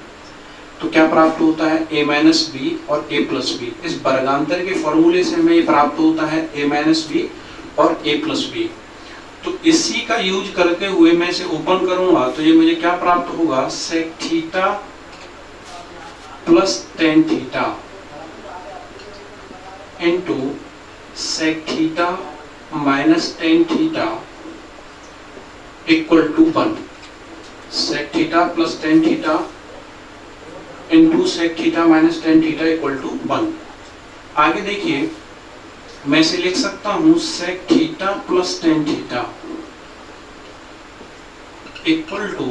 तो क्या प्राप्त होता है, a माइनस बी और a प्लस बी। इस वर्गांतर के फॉर्मूले से हमें ये प्राप्त होता है a माइनस बी और a प्लस बी। तो इसी का यूज करते हुए मैं इसे ओपन करूंगा तो ये मुझे क्या प्राप्त होगा, sec theta plus tan theta into sec theta minus tan theta equal to 1। sec theta plus tan theta into sec theta minus tan theta equal to 1। आगे देखिए, मैं इसे लिख सकता हूं sec theta plus tan theta equal to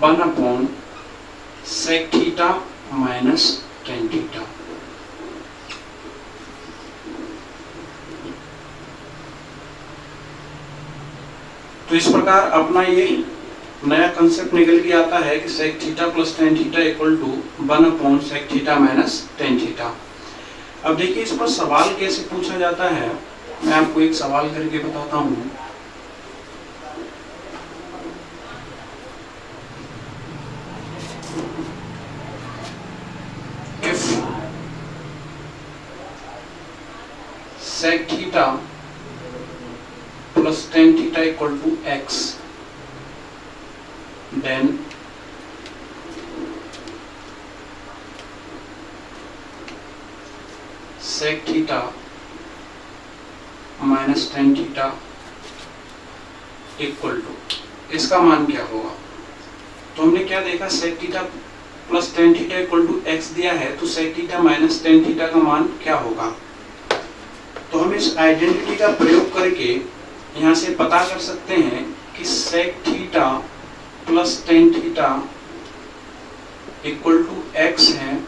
1 upon sec theta minus tan theta. तो इस प्रकार अपना ये नया कंसेप्ट निकल के आता है कि sec theta plus tan theta equal to 1 upon sec theta minus tan theta. अब देखिए इस पर सवाल कैसे पूछा जाता है, मैं आपको एक सवाल करके बताता हूं। If sec theta plus tan theta equal to x, then sec theta minus tan theta equal to, इसका मान क्या होगा। तो हमने क्या देखा, sec theta plus tan theta equal to x दिया है, तो sec theta minus tan theta का मान क्या होगा। तो हम इस आइडेंटिटी का प्रयोग करके यहाँ से पता कर सकते हैं कि sec theta plus tan theta equal to x है।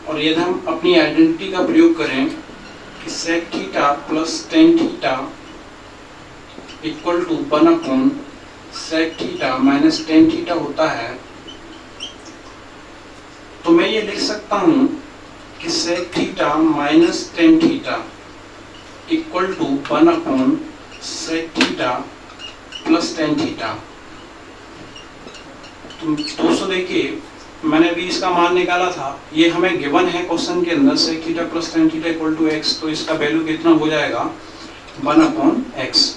और यदि हम अपनी आइडेंटिटी का प्रयोग करें कि sec theta plus tan theta equal to 1 upon sec theta minus tan theta होता है, तो मैं ये लिख सकता हूं कि sec theta minus tan theta equal to 1 upon sec theta plus tan theta. तो दोस्तों देखिए, मैंने अभी इसका मान निकाला था, ये हमें गिवन है क्वेश्चन के अंदर, sec theta plus tan theta equal to x, तो इसका वैल्यू कितना हो जाएगा, 1 अपॉन x।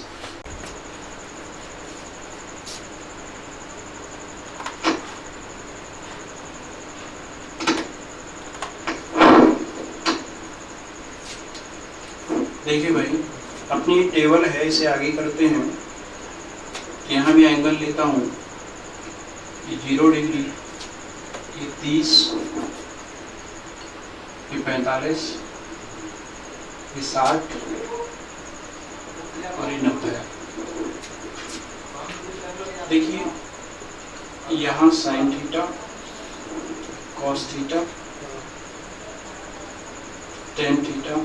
देखिए भाई, अपनी टेबल है, इसे आगे करते हैं। यहाँ भी एंगल लेता हूँ, ये 0 डिग्री, ये 30, ये 45, ये 60 और ये 90 है। देखिए यहाँ sine theta, cos theta tan theta,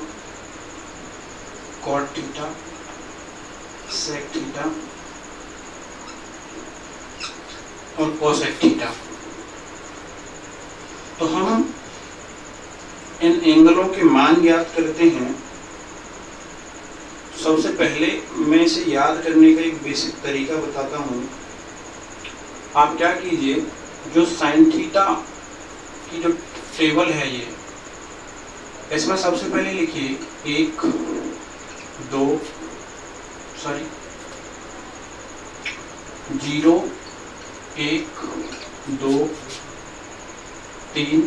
cot theta, sec theta और कोसेक थीटा। तो हम इन एंगलों के मान ज्ञात करते हैं। सबसे पहले मैं इसे याद करने का एक बेसिक तरीका बताता हूं। आप क्या कीजिए, जो साइन थीटा की जो टेबल है ये, इसमें सबसे पहले लिखिए 1 2 सॉरी 0 1 2 3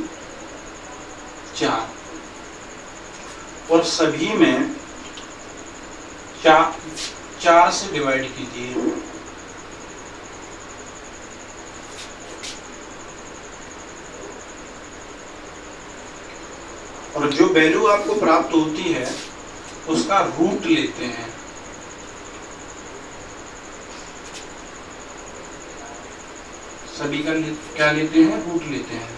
4 और सभी में 4 से डिवाइड कीजिए। और जो वैल्यू आपको प्राप्त होती है उसका रूट लेते हैं। सभी का क्या लेते हैं? रूट लेते हैं।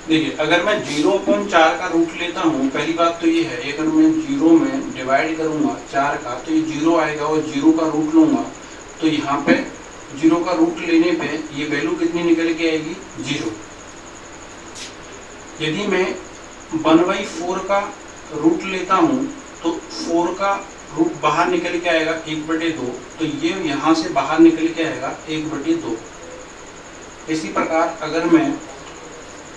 देखिए, अगर मैं 0/4 का रूट लेता हूँ, पहली बात तो ये है, अगर मैं 0 में डिवाइड करूंगा 4 का तो ये 0 आएगा और 0 का रूट लूंगा तो यहाँ पे 0 का रूट लेने पे ये वैल्यू कितनी निकल के आएगी? 0। यदि मैं 1/4 का रूट लेता हूँ तो 4 का रूट बाहर निकल के आएगा 1/2, तो ये यहाँ से बाहर निकल के आएगा 1/2। इसी प्रकार अगर मैं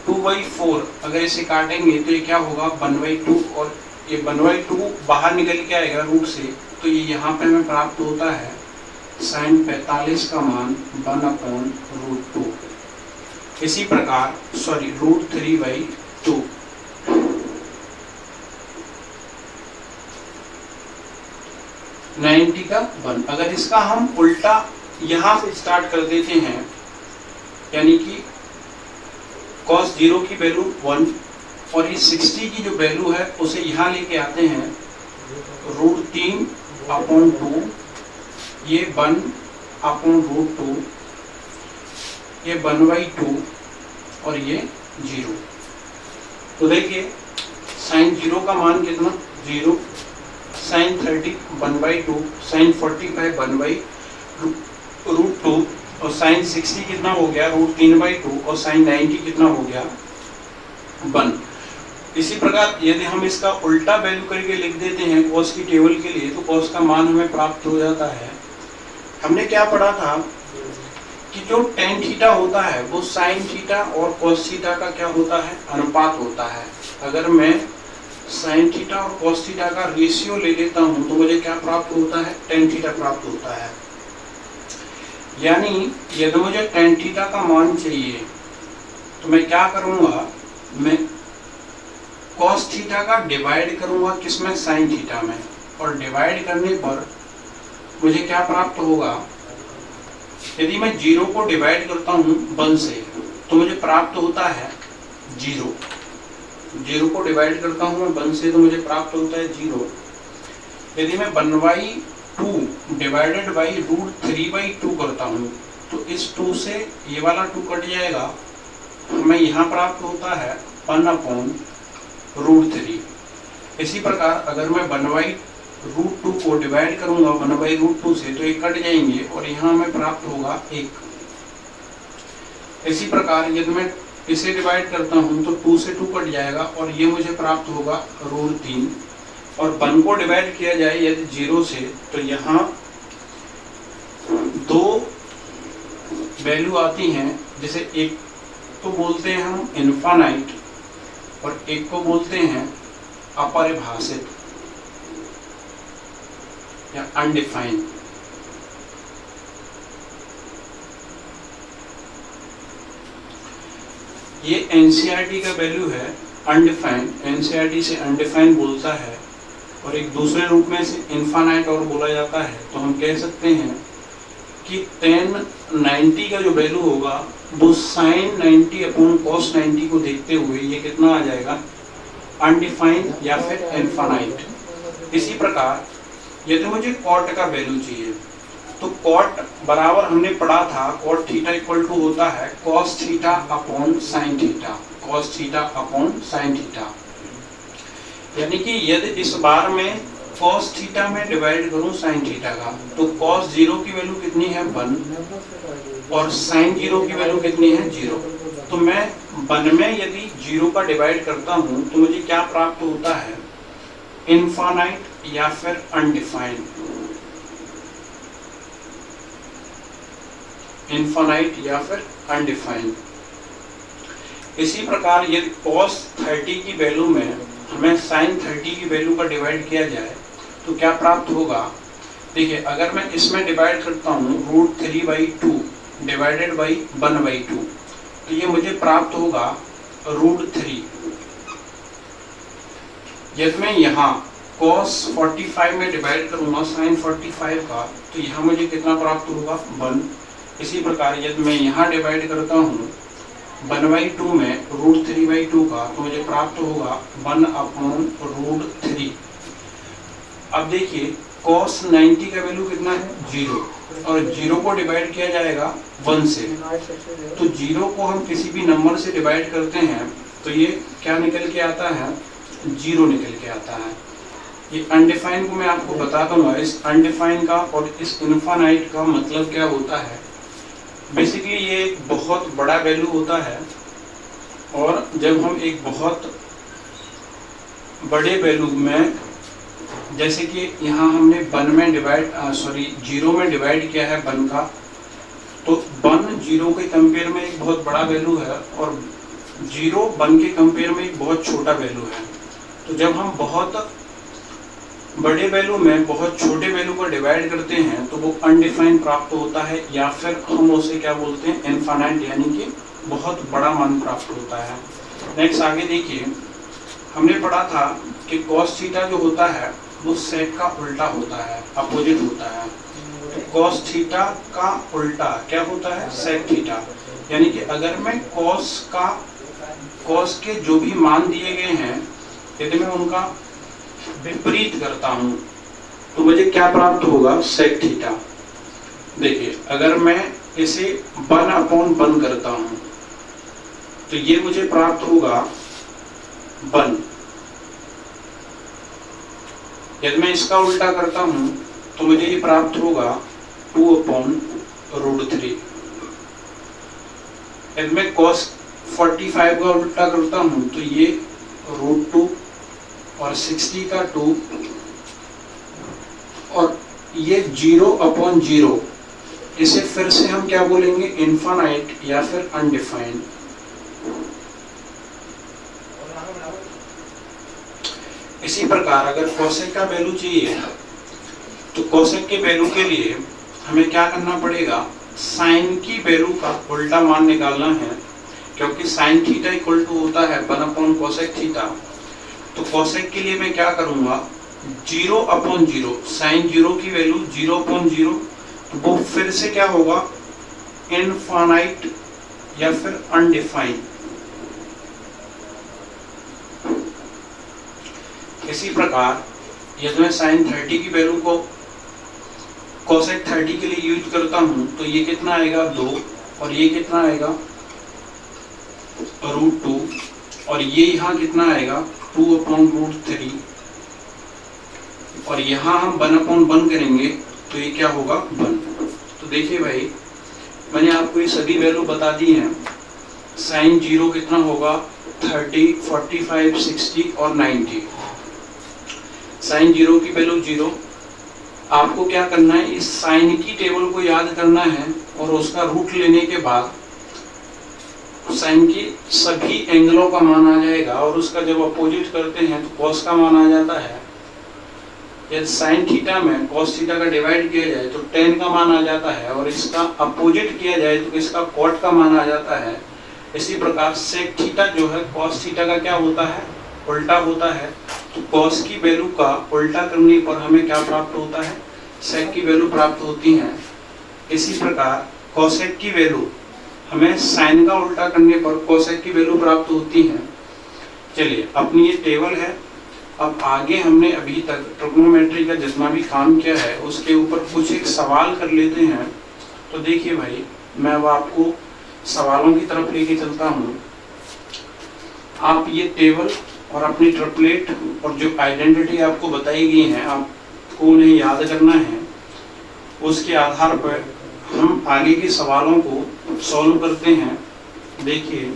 2/4 अगर इसे काटेंगे तो ये क्या होगा? 1/2 और ये 1/2 बाहर निकल के आएगा रूट से, तो ये यहाँ पे हमें प्राप्त होता है sin 45 का मान 1/√2। इसी प्रकार √3/2। नाइन्टी का 1। अगर इसका हम उल्टा यहाँ से स्टार्ट कर देते हैं, यानी कि cos 0 की वैल्यू 1 और ये 60 की जो वैल्यू है उसे यहाँ लेके आते हैं √3/2, ये 1/√2, ये 1/2 और ये 0। तो देखिए sin 0 का मान कितना? 0, sin 30 1/2, sin 45 1/√2 और sin 60 कितना हो गया? √3/2 और sin 90 कितना हो गया? 1। इसी प्रकार यदि हम इसका उल्टा वैल्यू करके लिख देते हैं cos की टेबल के लिए, तो cos का मान हमें प्राप्त हो जाता है। हमने क्या पढ़ा था कि जो tan थीटा होता है वो sin थीटा और cos थीटा का क्या होता है? अनुपात होता है। अगर मैं sin थीटा और cos थीटा का रेशियो ले लेता हूं तो मुझे क्या प्राप्त होता है? tan थीटा प्राप्त होता है। यानी यदि मुझे tan थीटा का मान चाहिए तो मैं क्या करूंगा? मैं cos थीटा का डिवाइड करूंगा किसमें? sin थीटा में, और डिवाइड करने पर मुझे क्या प्राप्त होगा? यदि मैं 0 को डिवाइड करता हूं 1 से तो मुझे प्राप्त होता है 0। 0 को डिवाइड करता हूं मैं 1 से तो मुझे प्राप्त होता है 0। यदि मैं 1/2 डिवाइडेड बाई √3/2 करता हूं तो इस 2 से ये वाला 2 कट जाएगा, हमें यहाँ प्राप्त होता है 1/√3। इसी प्रकार अगर मैं 1/√2 को डिवाइड करूंगा 1/√2 से तो ये कट जाएंगे और यहाँ हमें प्राप्त होगा 1। इसी प्रकार यदि मैं इसे डिवाइड करता हूं तो 2 से 2 कट जाएगा और ये मुझे प्राप्त होगा √3। और 1 को डिवाइड किया जाए यदि 0 से तो यहाँ 2 वैल्यू आती हैं, जैसे एक को बोलते हैं हम इनफाइनाइट और एक को बोलते हैं अपरिभाषित या अनडिफाइंड। ये एनसीईआरटी का वैल्यू है अनडिफाइंड, एनसीईआरटी से अनडिफाइंड बोलता है और एक दूसरे रूप में इसे इनफाइनाइट और बोला जाता है। तो हम कह सकते हैं कि tan 90 का जो वैल्यू होगा वो sin 90/cos 90 को देखते हुए ये कितना आ जाएगा? अनडिफाइंड या फिर इनफाइनाइट। इसी प्रकार यदि मुझे cot का वैल्यू चाहिए तो cot बराबर हमने पढ़ा था cot थीटा इक्वल टू होता है cos theta upon sin theta, cos theta upon sin theta. यानी कि यदि इस बार में cos थीटा में डिवाइड करूं sin थीटा का, तो cos 0 की वैल्यू कितनी है 1 और sin 0 की वैल्यू कितनी है 0। तो मैं 1 में यदि 0 का डिवाइड करता हूं तो मुझे क्या प्राप्त होता है, इनफाइनाइट या फिर अनडिफाइंड। इनफाइनाइट या फिर अनडिफाइंड। इसी प्रकार यदि cos 30 की वैल्यू में हमें sin 30 की वैल्यू का डिवाइड किया जाए तो क्या प्राप्त होगा। देखिए, अगर मैं इसमें डिवाइड करता हूँ √3/2 डिवाइडेड बाई 1/2, तो ये मुझे प्राप्त होगा √3। यदि मैं यहाँ cos 45 में डिवाइड करूंगा sin 45 का, तो यहाँ मुझे कितना प्राप्त होगा 1। इसी प्रकार यदि मैं यहाँ डिवाइड करता हूँ 1/2 में √3/2 का, तो मुझे प्राप्त होगा 1/√3। अब देखिए cos 90 का वैल्यू कितना है 0, और 0 को डिवाइड किया जाएगा 1 से, तो 0 को हम किसी भी नंबर से डिवाइड करते हैं तो ये क्या निकल के आता है 0 निकल के आता है। ये अनडिफाइंड को मैं आपको बता दूंगा, इस अनडिफाइंड का और इस इनफाइनाइट का मतलब क्या होता है। बेसिकली ये एक बहुत बड़ा वैल्यू होता है, और जब हम एक बहुत बड़े वैल्यू में, जैसे कि यहाँ हमने 1 में डिवाइड 0 में डिवाइड किया है 1 का, तो 1 0 के कंपेयर में एक बहुत बड़ा वैल्यू है और 0 1 के कंपेयर में एक बहुत छोटा वैल्यू है। तो जब हम बहुत बड़े वैल्यू में बहुत छोटे वैल्यू को डिवाइड करते हैं तो वो अनडिफाइंड प्राप्त होता है, या फिर हम उसे क्या बोलते हैं इनफाइनाइट, यानी कि बहुत बड़ा मान प्राप्त होता है। नेक्स्ट आगे देखिए, हमने पढ़ा था कि cos थीटा जो होता है वो sec का उल्टा होता है, अपोजिट होता है। तो cos थीटा का उल्टा क्या होता है sec थीटा, यानी कि अगर मैं cos के जो भी मान दिए गए हैं यदि मैं उनका विपरीत करता हूं तो मुझे क्या प्राप्त होगा sec थीटा। देखिए, अगर मैं इसे 1/1 करता हूं तो ये मुझे प्राप्त होगा 1। यदि मैं इसका उल्टा करता हूं तो मुझे ये प्राप्त होगा 2/√3। यदि मैं cos 45 का उल्टा करता हूं तो ये √2 और 60 का 2, और ये 0/0। इसे फिर से हम क्या बोलेंगे इनफाइनाइट या फिर अनडिफाइंड। इसी प्रकार अगर कोसेक का वैल्यू चाहिए तो कोसेक के वैल्यू के लिए हमें क्या करना पड़ेगा, साइन की वैल्यू का उल्टा मान निकालना है, क्योंकि साइन थीटा इक्वल टू होता है 1/कोसेक थीटा। तो कोसेक के लिए मैं क्या करूंगा 0/0, साइन 0 की वैल्यू 0/0, तो वो फिर से क्या होगा इनफाइनाइट या फिर अनडिफाइंड। इसी प्रकार यदि मैं साइन 30 की वैल्यू को कोसेक 30 के लिए यूज करता हूं तो ये कितना आएगा 2, और ये कितना आएगा √2, और ये यहाँ कितना आएगा 2/√3, और यहाँ हम 1/1 करेंगे तो ये क्या होगा 1। तो देखिए भाई, मैंने आपको ये सभी वैल्यू बता दी हैं। साइन 0 कितना होगा 30, 45, 60 और 90। साइन 0 की वैल्यू 0। आपको क्या करना है, इस साइन की टेबल को याद करना है और उसका रूट लेने के बाद साइन की सभी एंगलों का मान आ जाएगा, और उसका जब अपोजिट करते हैं तो कॉस का मान आ जाता है। यदि साइन थीटा में कॉस थीटा का डिवाइड किया जाए तो टेन का मान आ जाता है, और इसका अपोजिट किया जाए तो इसका कॉट का मान आ जाता है। इसी प्रकार सेक थीटा जो है कॉस थीटा का क्या होता है उल्टा होता है। तो कॉस की वैल्यू का उल्टा करने पर हमें क्या प्राप्त होता है, सेक की वैल्यू प्राप्त होती है। इसी प्रकार कोसेक की वैल्यू हमें साइन का उल्टा करने पर कोसेक की वैल्यू प्राप्त होती है। चलिए, अपनी ये टेबल है। अब आगे हमने अभी तक ट्रिग्नोमेट्री का जितना भी काम किया है उसके ऊपर कुछ एक सवाल कर लेते हैं। तो देखिए भाई, मैं अब आपको सवालों की तरफ लेके चलता हूँ। आप ये टेबल और अपनी ट्रिपलेट और जो आइडेंटिटी आपको बताई गई है आपको उन्हें याद करना है। उसके आधार पर हम आगे के सवालों को सॉल्व करते हैं। देखिए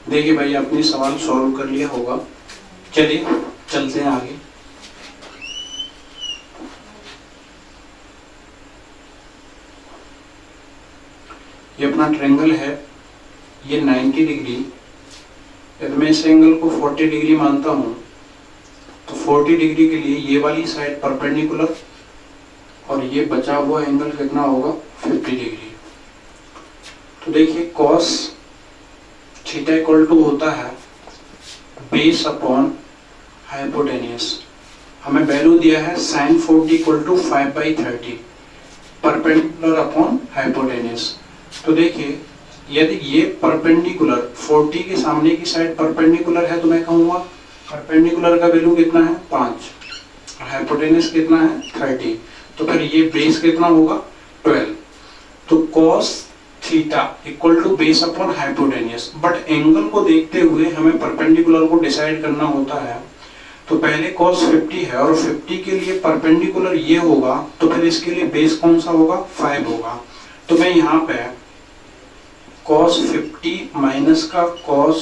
देखिए भाई आपने सवाल सॉल्व कर लिया होगा। चलिए चलते हैं आगे। ये अपना ट्रायंगल है, ये 90 डिग्री। यदि मैं इस एंगल को 40 डिग्री मानता हूं तो 40 डिग्री के लिए ये वाली साइड परपेंडिकुलर और ये बचा हुआ एंगल कितना होगा 50 डिग्री। तो देखिए cos थीटा इक्वल टू होता है बेस अपॉन हाइपोटेनियस। हमें वैल्यू दिया है sin 40 equal to 5/30 perpendicular upon hypotenuse. तो देखिए यदि ये परपेंडिकुलर 40 के सामने की साइड परपेंडिकुलर है तो मैं कहूँगा परपेंडिकुलर का वैल्यू कितना है 5 और हाइपोटेनियस कितना है 30। तो फिर ये बेस कितना होगा 12। तो cos theta equal to base upon hypotenuse. But angle को देखते हुए हमें परपेंडिकुलर को डिसाइड करना होता है। तो पहले cos 50 है और 50 के लिए परपेंडिकुलर ये होगा तो फिर इसके लिए बेस कौन सा होगा 5 होगा। तो मैं यहाँ पे cos 50 माइनस का cos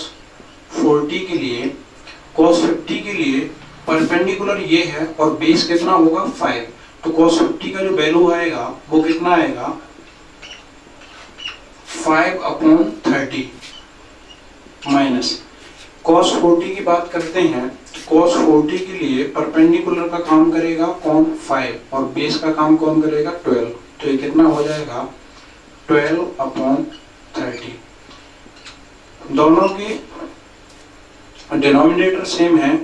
40 के लिए cos 50 के लिए परपेंडिकुलर ये है और बेस कितना होगा 5। तो cos 50 का जो वैल्यू आएगा वो कितना आएगा 5/30 माइनस cos 40 की बात करते हैं। cos 40 के लिए परपेंडिकुलर का काम करेगा कौन 5 और बेस का काम कौन करेगा 12। तो ये कितना हो जाएगा 12/30। दोनों की डिनोमिनेटर सेम है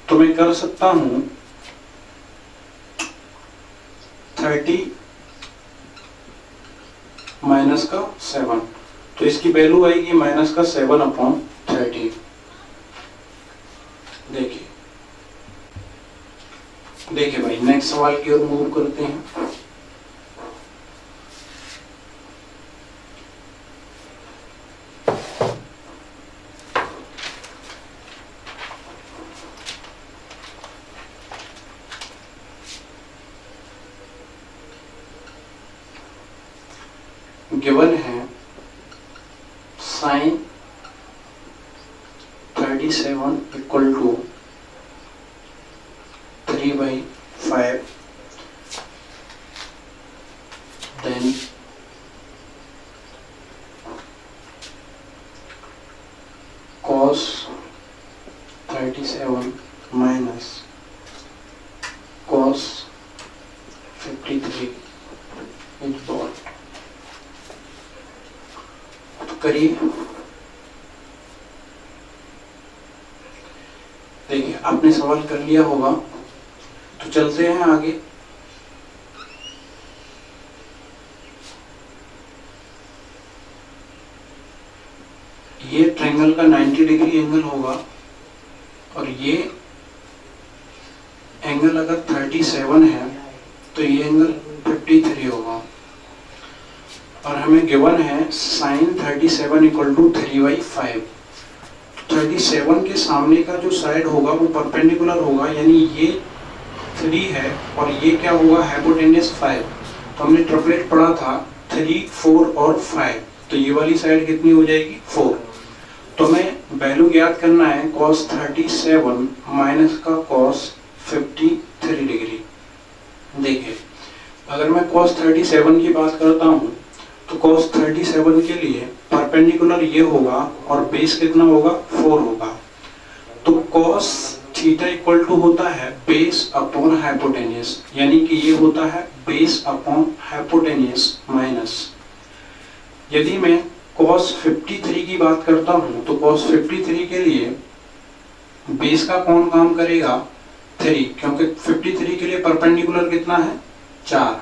तो मैं कर सकता हूं 30 माइनस का 7। तो इसकी वैल्यू आएगी माइनस का 7/30। देखिए भाई नेक्स्ट सवाल की ओर मूव करते हैं। गिवन है sin 37 equal to 3/5 then cos 37 minus cos 53 is bought. करिए देखिए आपने सवाल कर लिया होगा तो चलते हैं आगे। ये ट्रायंगल का 90 डिग्री एंगल होगा और ये एंगल अगर 37 है तो ये एंगल 53 होगा और हमें गिवन है sin 37 इक्वल टू 3/5। 37 के सामने का जो साइड होगा वो परपेंडिकुलर होगा यानी ये 3 है और ये क्या होगा हाइपोटेन्यूस 5। तो हमने ट्रिपलेट पढ़ा था 3, 4 और 5। तो ये वाली साइड कितनी हो जाएगी 4। तो मैं वैल्यू ज्ञात करना है cos 37 माइनस का cos 53 डिग्री। देखिए अगर मैं cos 37 की बात करता हूँ तो cos 37 के लिए परपेंडिकुलर ये होगा और बेस कितना होगा 4 होगा। तो cos थीटा इक्वल टू होता है बेस अपॉन हाइपोटेनियस यानी कि ये होता है बेस अपॉन हाइपोटेनियस माइनस। यदि मैं cos 53 की बात करता हूँ तो cos 53 के लिए बेस का कौन काम करेगा 3 क्योंकि 53 के लिए परपेंडिकुलर कितना है 4।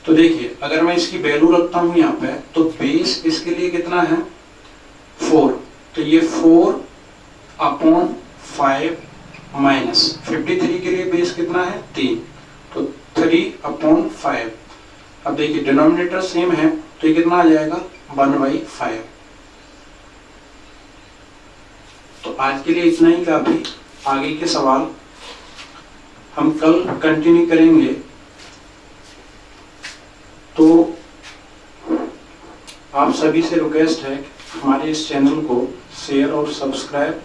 तो देखिए अगर मैं इसकी वैल्यू रखता हूं यहाँ पे तो बेस इसके लिए कितना है 4। तो ये 4/5 माइनस 53 के लिए बेस कितना है 3 तो 3/5। अब देखिए डिनोमिनेटर सेम है तो ये कितना आ जाएगा 1/5। तो आज के लिए इतना ही काफी। आगे के सवाल हम कल कंटिन्यू करेंगे। तो आप सभी से रिक्वेस्ट है कि हमारे इस चैनल को शेयर और सब्सक्राइब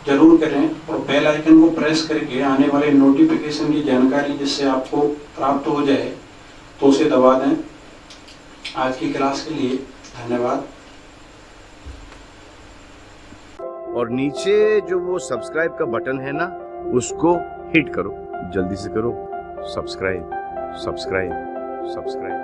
जरूर करें और बेल आइकन को प्रेस करके आने वाले नोटिफिकेशन की जानकारी जिससे आपको प्राप्त हो जाए तो उसे दबा दें। आज की क्लास के लिए धन्यवाद। और नीचे जो वो सब्सक्राइब का बटन है ना, उसको हिट करो, जल्दी से करो। Subscribe subscribe subscribe.